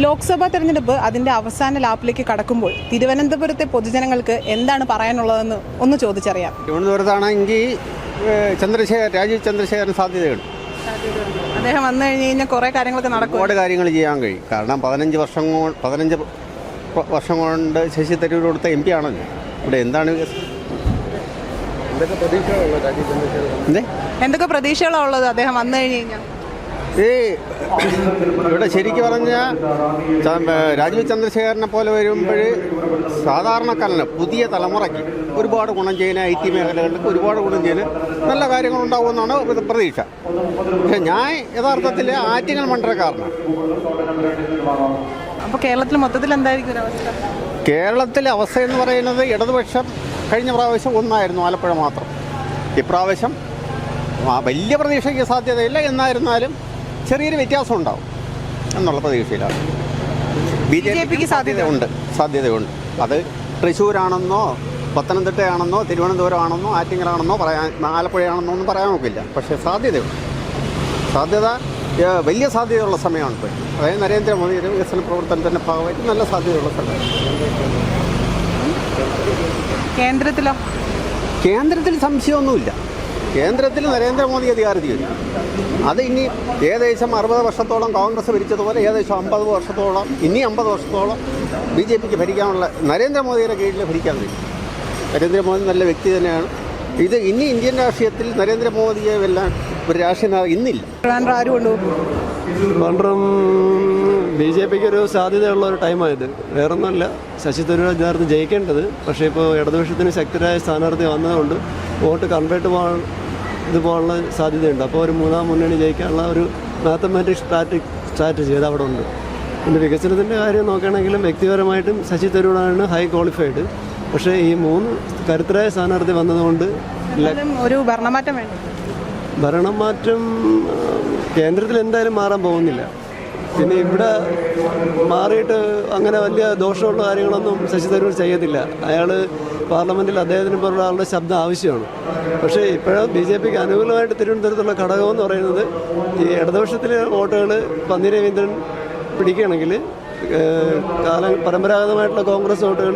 ലോക്സഭാ തെരഞ്ഞെടുപ്പ് അതിൻ്റെ അവസാന ലാപ്പിലേക്ക് കടക്കുമ്പോൾ തിരുവനന്തപുരത്തെ പൊതുജനങ്ങൾക്ക് എന്താണ് പറയാനുള്ളതെന്ന് ഒന്ന് ചോദിച്ചറിയാം. തിരുവനന്തപുരത്താണെങ്കിൽ രാജീവ് ചന്ദ്രശേഖരന് സാധ്യതയുണ്ട്. അദ്ദേഹം വന്നു കഴിഞ്ഞാൽ കുറേ കാര്യങ്ങളൊക്കെ നടക്കും, ഒരുപാട് കാര്യങ്ങൾ ചെയ്യാൻ കഴിയും. കാരണം 15 വർഷം കൊണ്ട് ശശി തരൂർ കൊടുത്ത MP ആണല്ലോ. ഇവിടെ എന്താണ് എന്തൊക്കെ പ്രതീക്ഷകളാണ് ഉള്ളത് അദ്ദേഹം വന്നു കഴിഞ്ഞാൽ? ഇവിടെ ശരിക്കും പറഞ്ഞാൽ രാജീവ് ചന്ദ്രശേഖരനെ പോലെ വരുമ്പോൾ സാധാരണക്കാരന് പുതിയ തലമുറയ്ക്ക് ഒരുപാട് ഗുണം ചെയ്യുന്ന IT മേഖലകളിലേക്ക് ഒരുപാട് ഗുണം ചെയ്യുന്ന നല്ല കാര്യങ്ങളുണ്ടാവുമെന്നാണ് പ്രതീക്ഷ. പക്ഷേ ഞാൻ യഥാർത്ഥത്തിൽ ആറ്റിങ്ങൽ മണ്ഡലക്കാരനാണ്. അപ്പോൾ കേരളത്തിൽ മൊത്തത്തിൽ എന്തായിരിക്കും ഒരു അവസ്ഥ? കേരളത്തിലെ അവസ്ഥ എന്ന് പറയുന്നത് ഇടതുപക്ഷം കഴിഞ്ഞ പ്രാവശ്യം ഒന്നായിരുന്നു, ആലപ്പുഴ മാത്രം. ഇപ്രാവശ്യം വലിയ പ്രതീക്ഷയ്ക്ക് സാധ്യതയില്ല, എന്നായിരുന്നാലും ചെറിയൊരു വ്യത്യാസം ഉണ്ടാവും എന്നുള്ള പ്രതീക്ഷയിലാണ്. BJPക്ക് സാധ്യതയുണ്ട്. അത് തൃശ്ശൂരാണെന്നോ പത്തനംതിട്ടയാണെന്നോ തിരുവനന്തപുരമാണെന്നോ ആറ്റിങ്ങലാണെന്നോ ആലപ്പുഴയാണെന്നോ ഒന്നും പറയാൻ നോക്കില്ല. പക്ഷേ സാധ്യതയുണ്ട്. വലിയ സാധ്യതയുള്ള സമയമാണ് ഇപ്പോൾ. അതായത് നരേന്ദ്രമോദിയുടെ വികസന പ്രവർത്തനത്തിൻ്റെ ഭാഗമായിട്ട് നല്ല സാധ്യതയുള്ള സമയം. കേന്ദ്രത്തിൽ സംശയമൊന്നുമില്ല. കേന്ദ്രത്തിൽ നരേന്ദ്രമോദി അധികാരത്തിൽ വരും. അത് ഇനി ഏകദേശം 60 വർഷത്തോളം കോൺഗ്രസ് ഭരിച്ചതുപോലെ ഏകദേശം 50 വർഷത്തോളം ഇനി 50 വർഷത്തോളം BJPക്ക് ഭരിക്കാനുള്ള നരേന്ദ്രമോദിയുടെ കീഴിൽ ഭരിക്കാൻ കഴിയും. നരേന്ദ്രമോദി നല്ല വ്യക്തി തന്നെയാണ്. ഇത് ഇനി ഇന്ത്യൻ രാഷ്ട്രീയത്തിൽ നരേന്ദ്രമോദിയെ വെല്ലാൻ ഒരു രാഷ്ട്രീയ ഇന്നില്ല. BJPക്ക് ഒരു സാധ്യതയുള്ള ഒരു ടൈമായത്. വേറൊന്നുമല്ല, ശശി തരൂർ നേരത്തെ ജയിക്കേണ്ടത്. പക്ഷേ ഇപ്പോൾ ഇടതുപക്ഷത്തിന് ശക്തരായ സ്ഥാനാർത്ഥി വന്നതുകൊണ്ട് വോട്ട് കൺവേർട്ട് പോകാനുള്ള സാധ്യതയുണ്ട്. അപ്പോൾ ഒരു മൂന്നാം മുന്നണി ജയിക്കാനുള്ള ഒരു മാത്തമാറ്റിക്സ് സ്ട്രാറ്റജി അത് അവിടെ ഉണ്ട്. പിന്നെ വികസനത്തിൻ്റെ കാര്യം നോക്കുകയാണെങ്കിലും വ്യക്തിപരമായിട്ടും ശശി തരൂരാണ് ഹൈ ക്വാളിഫൈഡ്. പക്ഷേ ഈ 3 കരുത്തരായ സ്ഥാനാർത്ഥി വന്നതുകൊണ്ട് ഒരു ഭരണമാറ്റം കേന്ദ്രത്തിൽ എന്തായാലും മാറാൻ പോകുന്നില്ല. പിന്നെ ഇവിടെ മാറിയിട്ട് അങ്ങനെ വലിയ ദോഷമുള്ള കാര്യങ്ങളൊന്നും ശശി തരൂർ ചെയ്യത്തില്ല. അയാൾ പാർലമെൻറ്റിൽ അദ്ദേഹത്തിന് പോലുള്ള ആളുടെ ശബ്ദം ആവശ്യമാണ്. പക്ഷേ ഇപ്പോഴും BJPക്ക് അനുകൂലമായിട്ട് തിരുവനന്തപുരത്തുള്ള ഘടകമെന്ന് പറയുന്നത് ഈ ഇടതുപക്ഷത്തിലെ വോട്ടുകൾ പന്നി രവീന്ദ്രൻ പിടിക്കുകയാണെങ്കിൽ പരമ്പരാഗതമായിട്ടുള്ള കോൺഗ്രസ് വോട്ടുകൾ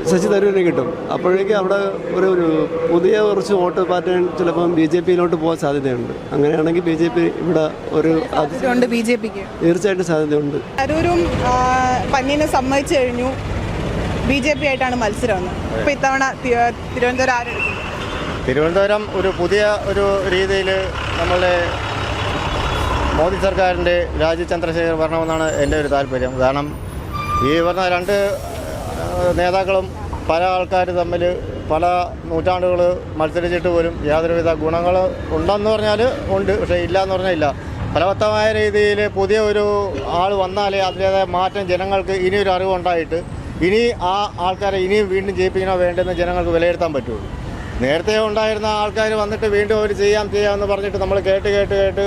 ശശി തരൂരിന് കിട്ടും. അപ്പോഴേക്കും അവിടെ ഒരു പുതിയ കുറച്ച് വോട്ട് പാറ്റേൺ ചിലപ്പം BJPയിലോട്ട് പോകാൻ സാധ്യതയുണ്ട്. അങ്ങനെയാണെങ്കിൽ BJP ഇവിടെ ഒരു തീർച്ചയായിട്ടും സാധ്യതയുണ്ട്. തരൂരും പന്നീനെ സമ്മതിച്ചു കഴിഞ്ഞു. BJP ആയിട്ടാണ് മത്സരം. ഇപ്പോൾ ഇത്തവണ തിരുവനന്തപുരം ഒരു പുതിയ ഒരു രീതിയിൽ നമ്മളുടെ മോദി സർക്കാരിൻ്റെ രാജീവ് ചന്ദ്രശേഖർ വരണമെന്നാണ് എൻ്റെ ഒരു താല്പര്യം. കാരണം ഈ പറഞ്ഞ 2 നേതാക്കളും പല ആൾക്കാർ തമ്മിൽ പല നൂറ്റാണ്ടുകൾ മത്സരിച്ചിട്ട് പോലും യാതൊരുവിധ ഗുണങ്ങൾ ഉണ്ടെന്ന് പറഞ്ഞാൽ ഉണ്ട്, പക്ഷേ ഇല്ല എന്ന് പറഞ്ഞാൽ ഇല്ല. ഫലവത്തമായ രീതിയിൽ പുതിയ ഒരു ആൾ വന്നാലേ അതിൻ്റേതായ മാറ്റം ജനങ്ങൾക്ക് ഇനിയൊരു അറിവുണ്ടായിട്ട് ഇനി ആ ആൾക്കാരെ ഇനിയും വീണ്ടും ജയിപ്പിക്കണോ വേണ്ടെന്ന് ജനങ്ങൾക്ക് വിലയിരുത്താൻ പറ്റുള്ളൂ. നേരത്തെ ഉണ്ടായിരുന്ന ആൾക്കാർ വന്നിട്ട് വീണ്ടും അവർ ചെയ്യാമെന്ന് പറഞ്ഞിട്ട് നമ്മൾ കേട്ട്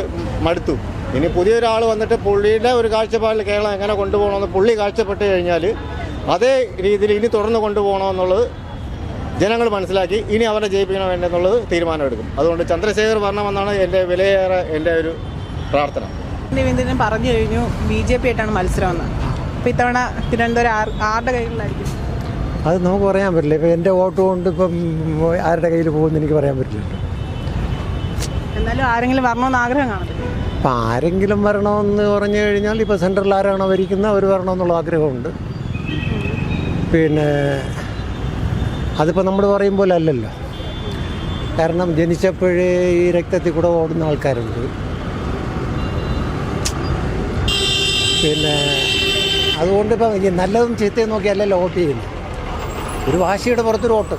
മടുത്തു. ഇനി പുതിയൊരാൾ വന്നിട്ട് പുള്ളിയുടെ ഒരു കാഴ്ചപ്പാടിൽ കേരളം എങ്ങനെ കൊണ്ടുപോകണമെന്ന് പുള്ളി കാഴ്ചപ്പെട്ട് കഴിഞ്ഞാൽ അതേ രീതിയിൽ ഇനി തുടർന്ന് കൊണ്ടുപോകണമെന്നുള്ളത് ജനങ്ങൾ മനസ്സിലാക്കി ഇനി അവരെ ജയിപ്പിക്കണം വേണ്ടെന്നുള്ളത് തീരുമാനമെടുക്കും. അതുകൊണ്ട് ചന്ദ്രശേഖർ വരണമെന്നാണ് എൻ്റെ ഒരു പ്രാർത്ഥന. പറഞ്ഞു കഴിഞ്ഞു BJP ആയിട്ടാണ് മത്സരമെന്ന്. അപ്പോൾ ഇത്തവണ തിരുവനന്തപുരം ആരുടെ കയ്യിലായിരിക്കും? അത് നമുക്ക് പറയാൻ പറ്റില്ല. ഇപ്പോൾ എൻ്റെ വോട്ട് കൊണ്ട് ഇപ്പം ആരുടെ കയ്യിൽ പോകുമെന്ന് എനിക്ക് പറയാൻ പറ്റില്ല. എന്നാലും ആരെങ്കിലും വരണമെന്ന് ആഗ്രഹം കാണത്തില്ല. അപ്പം ആരെങ്കിലും വരണമെന്ന് പറഞ്ഞു കഴിഞ്ഞാൽ ഇപ്പോൾ സെൻട്രൽ ആരാണോ ഭരിക്കുന്നത് അവർ വരണമെന്നുള്ള ആഗ്രഹമുണ്ട്. പിന്നെ അതിപ്പോൾ നമ്മൾ പറയും പോലെ അല്ലല്ലോ. കാരണം ജനിച്ചപ്പോഴേ ഈ രക്തത്തിൽ കൂടെ ഓടുന്ന ആൾക്കാരുണ്ട്. പിന്നെ അതുകൊണ്ട് ഇപ്പം ഈ നല്ലതും ചീത്തയും നോക്കിയല്ലല്ലോ വോട്ട് ചെയ്യുന്നത്. ഒരു വാശിയുടെ പുറത്തൊരു വോട്ട്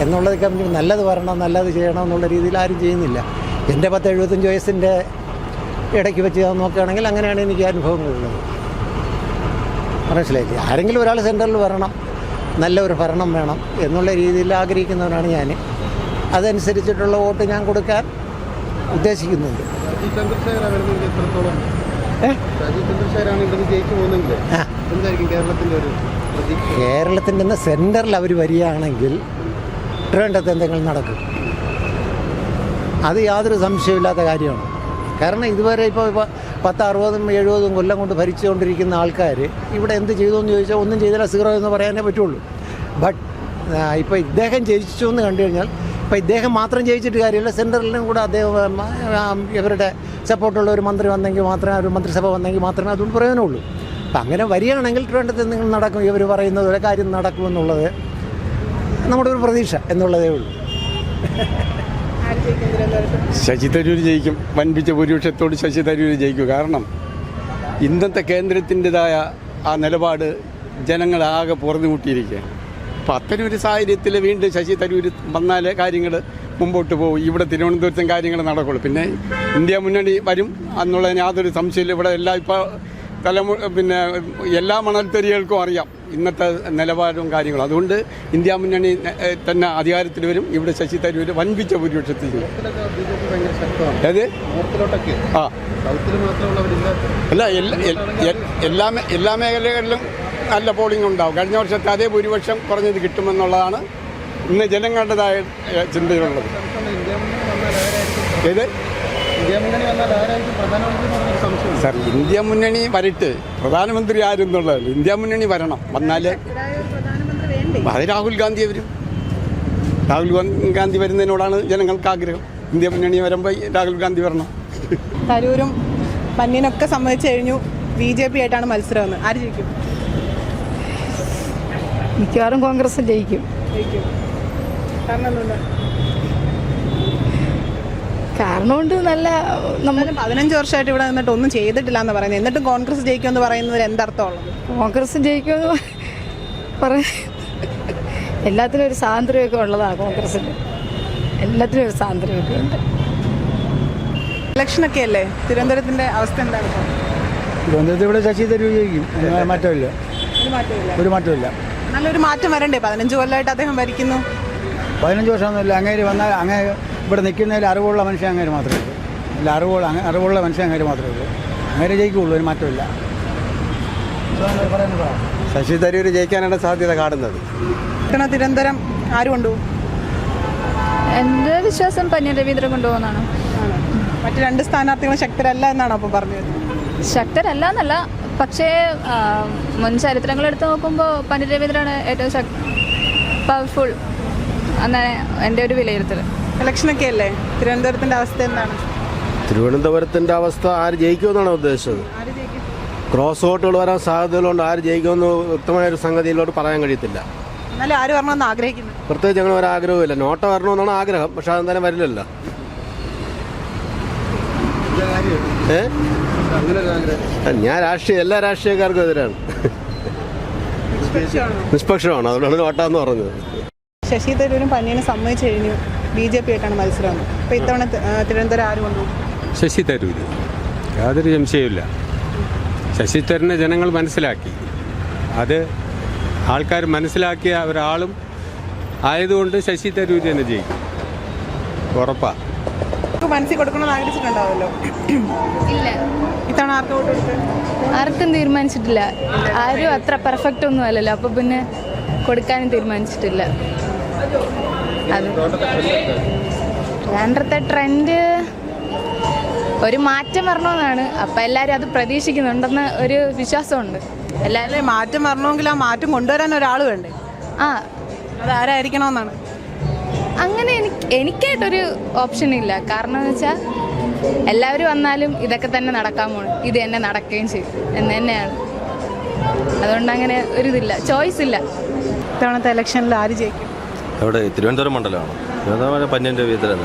എന്നുള്ളതൊക്കെ നല്ലത് വരണം, നല്ലത് ചെയ്യണം എന്നുള്ള രീതിയിൽ ആരും ചെയ്യുന്നില്ല. എൻ്റെ 10-75 വയസ്സിൻ്റെ ഇടയ്ക്ക് വെച്ച് നോക്കുകയാണെങ്കിൽ അങ്ങനെയാണ് എനിക്ക് അനുഭവങ്ങളുള്ളത്. മനസ്സിലാക്കി ആരെങ്കിലും ഒരാൾ സെൻട്രലിൽ വരണം, നല്ലൊരു ഭരണം വേണം എന്നുള്ള രീതിയിൽ ആഗ്രഹിക്കുന്നവനാണ് ഞാൻ. അതനുസരിച്ചിട്ടുള്ള വോട്ട് ഞാൻ കൊടുക്കാൻ ഉദ്ദേശിക്കുന്നുണ്ട്. കേരളത്തിൻ്റെ സെൻറ്ററിൽ അവർ വരികയാണെങ്കിൽ ട്രിവാൻഡ്രത്ത് എന്തെങ്കിലും നടക്കും. അത് യാതൊരു സംശയമില്ലാത്ത കാര്യമാണ്. കാരണം ഇതുവരെ ഇപ്പോൾ 60-70 കൊല്ലം കൊണ്ട് ഭരിച്ചുകൊണ്ടിരിക്കുന്ന ആൾക്കാർ ഇവിടെ എന്ത് ചെയ്തു എന്ന് ചോദിച്ചാൽ ഒന്നും ചെയ്തില്ല, സീറോ എന്ന് പറയാനേ പറ്റുള്ളൂ. ബട്ട് ഇപ്പോൾ ഇദ്ദേഹം ജയിച്ചു എന്ന് കണ്ടു കഴിഞ്ഞാൽ ഇപ്പോൾ ഇദ്ദേഹം മാത്രം ജയിച്ചിട്ട് കാര്യമില്ല, സെൻട്രലിനും കൂടെ അദ്ദേഹം ഇവരുടെ സപ്പോർട്ടുള്ള ഒരു മന്ത്രി വന്നെങ്കിൽ മാത്രമേ, ഒരു മന്ത്രിസഭ വന്നെങ്കിൽ മാത്രമേ അതുകൊണ്ട് പ്രയോജനമുള്ളൂ. അപ്പം അങ്ങനെ വരികയാണെങ്കിൽ ട്രിവാൻഡ്രത്ത് നിങ്ങൾ നടക്കും, ഇവർ പറയുന്നത് ഒരു കാര്യം നടക്കുമെന്നുള്ളത് നമ്മുടെ ഒരു പ്രതീക്ഷ എന്നുള്ളതേ ഉള്ളൂ. ശശി തരൂർ ജയിക്കും. വൻപിച്ച ഭൂരിപക്ഷത്തോട് ശശി തരൂർ ജയിക്കും. കാരണം ഇന്നത്തെ കേന്ദ്രത്തിൻ്റെതായ ആ നിലപാട് ജനങ്ങളാകെ പുറന്നുമുട്ടിയിരിക്കുകയാണ്. അപ്പോൾ അത്തരമൊരു സാഹചര്യത്തിൽ വീണ്ടും ശശി തരൂർ വന്നാലേ കാര്യങ്ങൾ മുമ്പോട്ട് പോകും. ഇവിടെ തിരുവനന്തപുരത്തും കാര്യങ്ങൾ നടക്കുള്ളൂ. പിന്നെ ഇന്ത്യ മുന്നണി വരും എന്നുള്ളതിന് യാതൊരു സംശയമില്ല. ഇവിടെ എല്ലാം ഇപ്പോൾ പിന്നെ എല്ലാ മണൽത്തരികൾക്കും അറിയാം ഇന്നത്തെ നിലവാരവും കാര്യങ്ങളും. അതുകൊണ്ട് ഇന്ത്യ മുന്നണി തന്നെ അധികാരത്തിൽ വരും. ഇവിടെ ശശി തരൂർ വൻപിച്ച ഭൂരിപക്ഷത്തിൽ ചെയ്യും. ഏത് ആ അല്ല, എല്ലാ മേഖലകളിലും നല്ല പോളിംഗ് ഉണ്ടാവും. കഴിഞ്ഞ വർഷത്തെ അതേ ഭൂരിപക്ഷം കുറഞ്ഞത് കിട്ടുമെന്നുള്ളതാണ് ഇന്ന് ജനങ്ങളുടേതായ ചിന്തയിലുള്ളത്. ഏത് സാർ, ഇന്ത്യ മുന്നണി വരട്ട്, പ്രധാനമന്ത്രി ആരെന്നുള്ളതല്ല, ഇന്ത്യ മുന്നണി വരണം. വന്നാലേ അത് രാഹുൽ ഗാന്ധി വരും. രാഹുൽ ഗാന്ധി വരുന്നതിനോടാണ് ജനങ്ങൾക്ക് ആഗ്രഹം. ഇന്ത്യ മുന്നണി വരുമ്പോൾ രാഹുൽ ഗാന്ധി വരണം. തരൂരും പന്നീനൊക്കെ സമ്മതിച്ചു കഴിഞ്ഞു. BJP ആയിട്ടാണ് മത്സരമെന്ന്. ആര് ജയിക്കും? മിക്കവാറും കോൺഗ്രസ് ജയിക്കും. കാരണം എന്തുകൊണ്ട്? കാരണം കൊണ്ട് നല്ല നമ്മൾ 15 വർഷമായിട്ട് ഇവിടെ നിന്നിട്ട് ഒന്നും ചെയ്തിട്ടില്ല എന്ന് പറയുന്നത്, എന്നിട്ടും കോൺഗ്രസ് ജയിക്കുമെന്ന് പറയുന്നതിൽ എന്തർത്ഥമുള്ളത്? കോൺഗ്രസ് ജയിക്കുമെന്ന് പറയാം. എല്ലാത്തിനും ഒരു സ്വാതന്ത്ര്യമൊക്കെ ഉള്ളതാണ് കോൺഗ്രസ്സിന്. എല്ലാത്തിനും ഒരു സ്വാതന്ത്ര്യമൊക്കെ ഉണ്ട്. ഇലക്ഷനൊക്കെ അല്ലേ, തിരുവനന്തപുരത്തിന്റെ അവസ്ഥ എന്താണ്? തിരുവനന്തപുരത്ത് ഇവിടെ ശശി തരൂർ ജയിക്കും. മാറ്റമില്ല, ഒരു മാറ്റമില്ല. നല്ലൊരു മാറ്റം വരണ്ടേ? 15 കൊല്ലമായിട്ട് അദ്ദേഹം ഭരിക്കുന്നു. 15 വർഷമൊന്നുമില്ല. അങ്ങേര് വന്നാൽ ഇവിടെ നിൽക്കുന്നതിൽ അറിവുള്ള മനുഷ്യൻ അങ്ങേര് മാത്രമേ ഉള്ളൂ. അല്ല, അറിവുള്ള മനുഷ്യൻ അങ്ങേര് മാത്രമേ ഉള്ളൂ. അങ്ങേര് ജയിക്കുള്ളൂ, ഒരു മാറ്റമില്ല. ശശി തരൂർ ജയിക്കാനാണ് സാധ്യത കാണുന്നത്. തിരുവനന്തപുരം ആര് കൊണ്ടുപോകും? എൻ്റെ വിശ്വാസം പന്ന്യൻ രവീന്ദ്രൻ കൊണ്ടുപോകുന്നതാണ്. മറ്റു 2 സ്ഥാനാർത്ഥികളും ശക്തരല്ല എന്നാണ് അപ്പോൾ പറഞ്ഞത്. ശക്തരല്ല എന്നല്ല, പക്ഷേ മുൻ ചരിത്രങ്ങൾ എടുത്ത് നോക്കുമ്പോൾ പന്ന്യൻ രവീന്ദ്രനാണ് ഏറ്റവും പവർഫുൾ എന്നാണ് എൻ്റെ ഒരു വിലയിരുത്തൽ. ഇലക്ഷനൊക്കെ അല്ലേ, തിരുവനന്തപുരത്തിന്റെ അവസ്ഥ എന്താണ്? തിരുവനന്തപുരത്തിൻ്റെ അവസ്ഥ ആര് ജയിക്കുമെന്നാണ് ഉദ്ദേശിച്ചത്? ക്രോസ് വോട്ടുകൾ വരാൻ സാധ്യതകളുണ്ട്. ആര് ജയിക്കുമെന്ന് വ്യക്തമായൊരു സംഗതിയിലോട്ട് പറയാൻ കഴിയത്തില്ല. എന്നാലും ആര് വരണമെന്ന് ആഗ്രഹിക്കുന്നു? പ്രത്യേകിച്ച് അങ്ങനെ ഒരു ആഗ്രഹമില്ല. നോട്ട വരണമെന്നാണ് ആഗ്രഹം, പക്ഷെ അതെന്തായാലും വരില്ലല്ലോ. ഞാൻ എല്ലാ രാഷ്ട്രീയക്കാർക്കും എതിരാണ്. നിഷ്പക്ഷമാണ്, അതുകൊണ്ടാണ് നോട്ടാന്ന് പറഞ്ഞത്. ശശി തരൂരും പന്നീനും സമ്മതിച്ചു കഴിഞ്ഞു BJP ആയിട്ടാണ് മത്സരം. അപ്പോൾ ഇത്തവണ തിരുവനന്തപുരം ആര് കൊണ്ടുപോകും? ശശി തരൂർ, യാതൊരു സംശയമില്ല. ശശി തരൂരിനെ ജനങ്ങൾ മനസ്സിലാക്കി. അത് ആൾക്കാർ മനസ്സിലാക്കിയ ഒരാളും ആയതുകൊണ്ട് ശശി തരൂർ തന്നെ ജയിക്കും, ഉറപ്പാണ്. മനസ്സിൽ കൊടുക്കണമെന്ന് ആഗ്രഹിച്ചിട്ടുണ്ടാവുമല്ലോ. ഇല്ല, ഇത്തവണ ആർക്ക് വോട്ട് കൊടുക്കും? ആർക്കും തീരുമാനിച്ചിട്ടില്ല. ആരും അത്ര പെർഫെക്റ്റ് ഒന്നും അല്ലല്ലോ, അപ്പോൾ പിന്നെ കൊടുക്കാനും തീരുമാനിച്ചിട്ടില്ല. അത് ട്രിവാൻഡ്രത്തെ ട്രെൻഡ് ഒരു മാറ്റം വരണമെന്നാണ്. അപ്പം എല്ലാവരും അത് പ്രതീക്ഷിക്കുന്നുണ്ടെന്ന് ഒരു വിശ്വാസമുണ്ട്. എല്ലാവരും മാറ്റം വരണമെങ്കിൽ ആ മാറ്റം കൊണ്ടുവരാൻ ഒരാൾ വേണ്ടേ? ആ, അതാരായിരിക്കണമെന്നാണ്? അങ്ങനെ എനിക്കായിട്ടൊരു ഓപ്ഷൻ ഇല്ല. കാരണം എന്ന് വെച്ചാൽ എല്ലാവരും വന്നാലും ഇതൊക്കെ തന്നെ നടക്കാൻ പോണു, ഇത് തന്നെ നടക്കുകയും ചെയ്യും എന്ന് തന്നെയാണ്. അതുകൊണ്ട് അങ്ങനെ ഒരിതില്ല, ചോയ്സ് ഇല്ല. ഇത്തവണത്തെ ഇലക്ഷനിൽ ആര് ജയിക്കും? അവിടെ തിരുവനന്തപുരം മണ്ഡലമാണ്. തിരുവനന്തപുരം പന്ന്യൻ രവീന്ദ്രൻ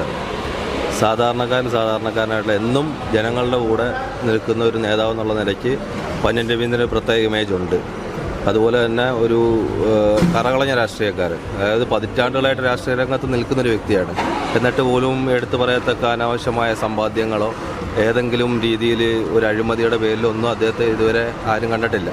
സാധാരണക്കാരനായിട്ടുള്ള എന്നും ജനങ്ങളുടെ കൂടെ നിൽക്കുന്ന ഒരു നേതാവ് എന്നുള്ള നിലയ്ക്ക് പന്ന്യൻ രവീന്ദ്രന് പ്രത്യേക ഇമേജ് ഉണ്ട്. അതുപോലെ തന്നെ ഒരു കറകളഞ്ഞ രാഷ്ട്രീയക്കാരൻ, അതായത് പതിറ്റാണ്ടുകളായിട്ട് രാഷ്ട്രീയ രംഗത്ത് നിൽക്കുന്നൊരു വ്യക്തിയാണ്. എന്നിട്ട് പോലും എടുത്തു പറയത്തക്ക അനാവശ്യമായ സമ്പാദ്യങ്ങളോ ഏതെങ്കിലും രീതിയിൽ ഒരു അഴിമതിയുടെ പേരിലൊന്നും അദ്ദേഹത്തെ ഇതുവരെ ആരും കണ്ടിട്ടില്ല.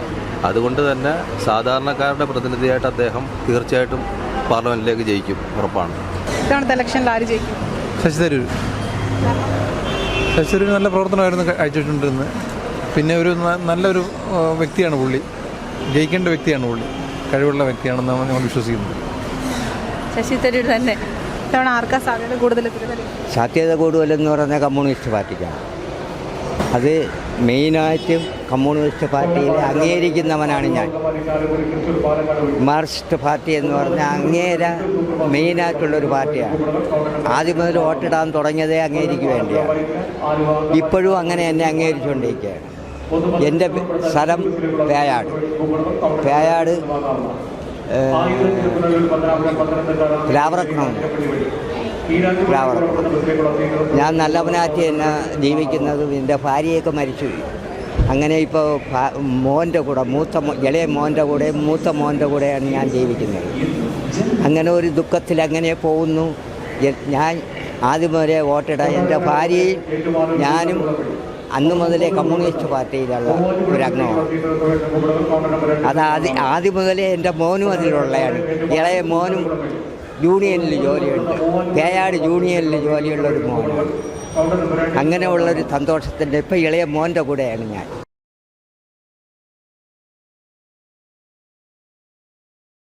അതുകൊണ്ട് തന്നെ സാധാരണക്കാരുടെ പ്രതിനിധിയായിട്ട് അദ്ദേഹം തീർച്ചയായിട്ടും പാർലമെൻറ്റിലേക്ക് ജയിക്കും, ഉറപ്പാണ്. ഇത്തവണത്തെ ഇലക്ഷനിൽ ആര് ജയിക്കും? ശശി തരൂർ. ശശി തരൂർ നല്ല പ്രവർത്തനമായിരുന്നു കാഴ്ചവെച്ചിട്ടുണ്ടെന്ന്. പിന്നെ ഒരു നല്ലൊരു വ്യക്തിയാണ് പുള്ളി, ജയിക്കേണ്ട വ്യക്തിയാണ് പുള്ളി, കഴിവുള്ള വ്യക്തിയാണെന്നാണ് ഞങ്ങൾ വിശ്വസിക്കുന്നത്. ശശി തരൂർ തന്നെ. ഇത്തവണ ആർക്കാ സാധ്യത കൂടുതൽ? സാധ്യത കൂടുതലെന്ന് പറഞ്ഞാൽ കമ്മ്യൂണിസ്റ്റ് പാർട്ടിക്കാണ്. അത് മെയിനായിട്ടും കമ്മ്യൂണിസ്റ്റ് പാർട്ടിയിൽ അംഗീകരിക്കുന്നവനാണ് ഞാൻ. മാർക്സിസ്റ്റ് പാർട്ടി എന്ന് പറഞ്ഞാൽ അങ്ങേരെ മെയിനായിട്ടുള്ളൊരു പാർട്ടിയാണ്. ആദ്യം മുതൽ വോട്ടിടാൻ തുടങ്ങിയതേ അങ്ങേരിക്ക് വേണ്ടിയാണ്. ഇപ്പോഴും അങ്ങനെ എന്നെ അംഗീകരിച്ചുകൊണ്ടിരിക്കുകയാണ്. എൻ്റെ സ്ഥലം പേയാട് പ്ലാവറക്കണം. ഞാൻ നല്ലവനാറ്റി എന്നെ ജീവിക്കുന്നതും എൻ്റെ ഭാര്യയൊക്കെ മരിച്ചു. അങ്ങനെ ഇപ്പോൾ മോൻ്റെ കൂടെ ഇളയ മോൻ്റെ കൂടെ മൂത്ത മോൻ്റെ കൂടെയാണ് ഞാൻ ജീവിക്കുന്നത്. അങ്ങനെ ഒരു ദുഃഖത്തിൽ അങ്ങനെ പോകുന്നു. ഞാൻ ആദ്യം മുതലേ വോട്ടിടാൻ എൻ്റെ ഭാര്യയും ഞാനും അന്ന് മുതലേ കമ്മ്യൂണിസ്റ്റ് പാർട്ടിയിലുള്ള ഒരംഗമാണ്. അത് ആദ്യം മുതലേ എൻ്റെ മോനും അതിലുള്ളതാണ്. ഇളയ മോനും യൂണിയനിൽ ജോലിയുണ്ട്. പേയാട് യൂണിയനിൽ ജോലിയുള്ളൊരു മോനാണ്. അങ്ങനെയുള്ളൊരു സന്തോഷത്തിൻ്റെ ഇപ്പം ഇളയ മോൻ്റെ കൂടെയാണ് ഞാൻ.